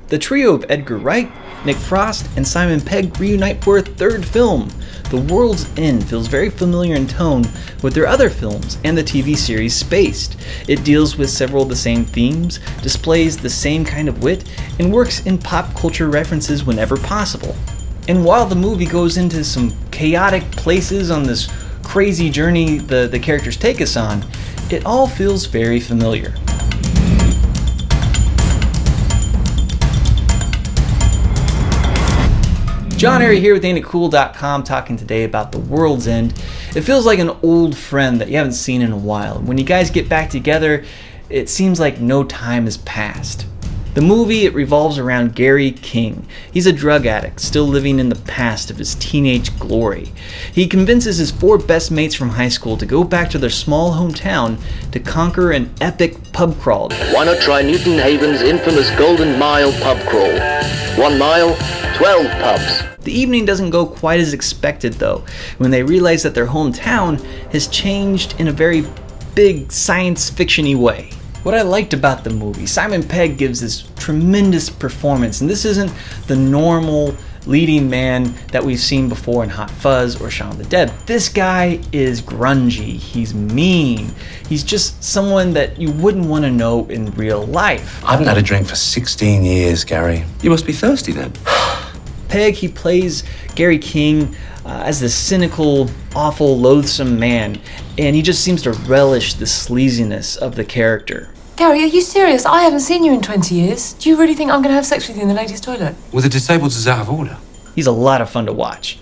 The trio of Edgar Wright, Nick Frost, and Simon Pegg reunite for a third film. The World's End feels very familiar in tone with their other films and the TV series Spaced. It deals with several of the same themes, displays the same kind of wit, and works in pop culture references whenever possible. And while the movie goes into some chaotic places on this crazy journey the characters take us on, it all feels very familiar. John Arry here with AintItCool.com, talking today about The World's End. It feels like an old friend that you haven't seen in a while. When you guys get back together, it seems like no time has passed. The movie, it revolves around Gary King. He's a drug addict, still living in the past of his teenage glory. He convinces his 4 best mates from high school to go back to their small hometown to conquer an epic pub crawl. Why not try Newton Haven's infamous Golden Mile pub crawl? 1 mile, 12 pubs. The evening doesn't go quite as expected though, when they realize that their hometown has changed in a very big science fiction-y way. What I liked about the movie, Simon Pegg gives this tremendous performance, and this isn't the normal leading man that we've seen before in Hot Fuzz or Shaun of the Dead. This guy is grungy, he's mean, he's just someone that you wouldn't want to know in real life. I haven't had a drink for 16 years, Gary. You must be thirsty then. Pegg, he plays Gary King as this cynical, awful, loathsome man, and he just seems to relish the sleaziness of the character. Gary, are you serious? I haven't seen you in 20 years. Do you really think I'm going to have sex with you in the ladies' toilet? Well, the disabled is out of order. He's a lot of fun to watch.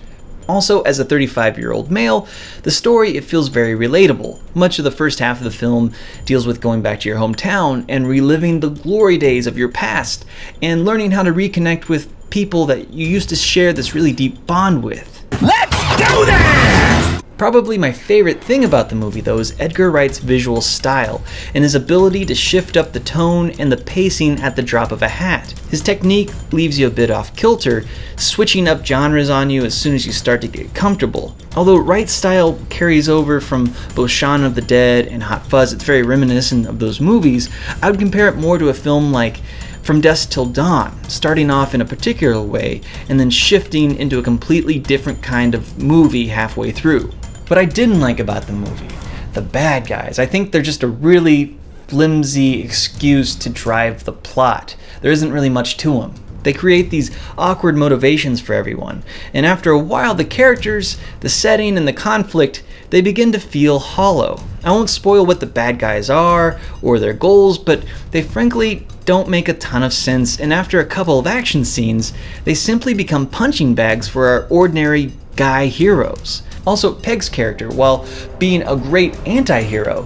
Also, as a 35-year-old male, the story, it feels very relatable. Much of the first half of the film deals with going back to your hometown and reliving the glory days of your past and learning how to reconnect with people that you used to share this really deep bond with. Let's do this! Probably my favorite thing about the movie, though, is Edgar Wright's visual style and his ability to shift up the tone and the pacing at the drop of a hat. His technique leaves you a bit off kilter, switching up genres on you as soon as you start to get comfortable. Although Wright's style carries over from both Shaun of the Dead and Hot Fuzz, it's very reminiscent of those movies, I would compare it more to a film like From Dusk Till Dawn, starting off in a particular way and then shifting into a completely different kind of movie halfway through. What I didn't like about the movie, the bad guys, I think they're just a really flimsy excuse to drive the plot. There isn't really much to them. They create these awkward motivations for everyone, and after a while the characters, the setting, and the conflict, they begin to feel hollow. I won't spoil what the bad guys are or their goals, but they frankly don't make a ton of sense, and after a couple of action scenes, they simply become punching bags for our ordinary guy heroes. Also, Pegg's character, while being a great anti-hero,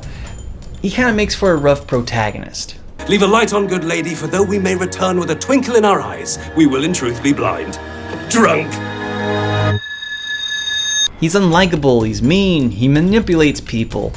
he kind of makes for a rough protagonist. Leave a light on, good lady, for though we may return with a twinkle in our eyes, we will in truth be blind. Drunk. He's unlikable, he's mean, he manipulates people.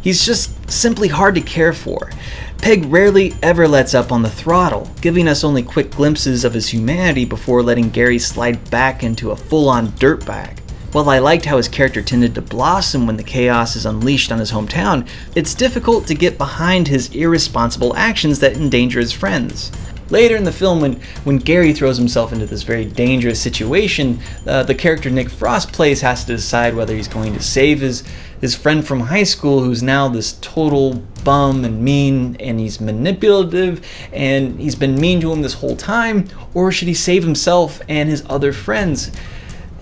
He's just simply hard to care for. Pegg rarely ever lets up on the throttle, giving us only quick glimpses of his humanity before letting Gary slide back into a full-on dirtbag. While I liked how his character tended to blossom when the chaos is unleashed on his hometown, it's difficult to get behind his irresponsible actions that endanger his friends. Later in the film, when Gary throws himself into this very dangerous situation, the character Nick Frost plays has to decide whether he's going to save his friend from high school, who's now this total bum and mean, and he's manipulative, and he's been mean to him this whole time, or should he save himself and his other friends?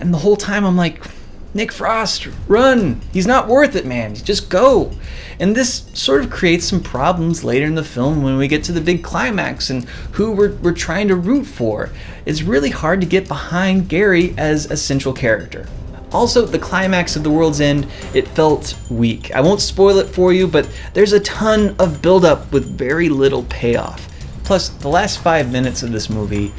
And the whole time I'm like, Nick Frost, run! He's not worth it, man. Just go. And this sort of creates some problems later in the film when we get to the big climax and who we're trying to root for. It's really hard to get behind Gary as a central character. Also, the climax of The World's End, it felt weak. I won't spoil it for you, but there's a ton of build-up with very little payoff. Plus, the last 5 minutes of this movie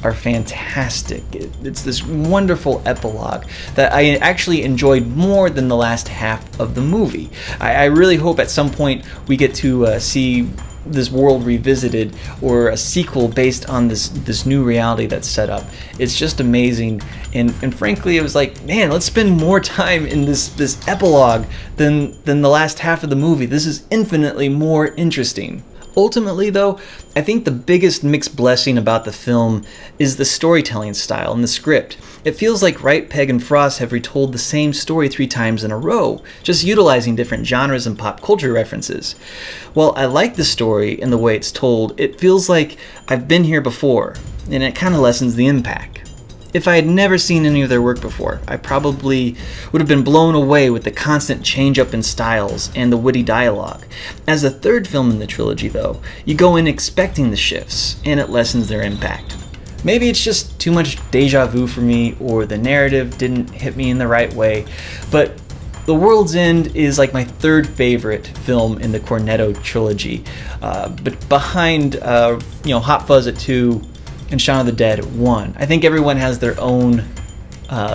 are fantastic. It's this wonderful epilogue that I actually enjoyed more than the last half of the movie. I really hope at some point we get to see this world revisited or a sequel based on this new reality that's set up. It's just amazing, and frankly it was like, man, let's spend more time in this epilogue than the last half of the movie. This is infinitely more interesting. Ultimately, though, I think the biggest mixed blessing about the film is the storytelling style and the script. It feels like Wright, Pegg, and Frost have retold the same story 3 times in a row, just utilizing different genres and pop culture references. While I like the story and the way it's told, it feels like I've been here before, and it kind of lessens the impact. If I had never seen any of their work before, I probably would have been blown away with the constant change up in styles and the witty dialogue. As the third film in the trilogy, though, you go in expecting the shifts, and it lessens their impact. Maybe it's just too much deja vu for me, or the narrative didn't hit me in the right way, but The World's End is like my third favorite film in the Cornetto trilogy, but behind Hot Fuzz at 2 and Shaun of the Dead at 1. I think everyone has their own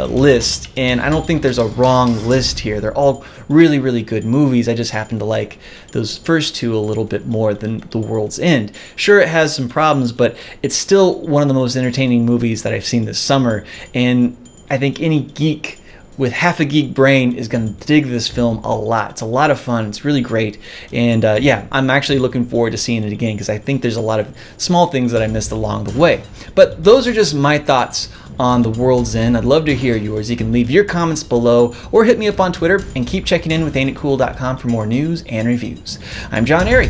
list, and I don't think there's a wrong list here. They're all really, really good movies. I just happen to like those first 2 a little bit more than The World's End. Sure, it has some problems, but it's still one of the most entertaining movies that I've seen this summer, and I think any geek with half a geek brain is going to dig this film a lot. It's a lot of fun. It's really great. And I'm actually looking forward to seeing it again because I think there's a lot of small things that I missed along the way. But those are just my thoughts on The World's End. I'd love to hear yours. You can leave your comments below or hit me up on Twitter, and keep checking in with AintItCool.com for more news and reviews. I'm John Airy.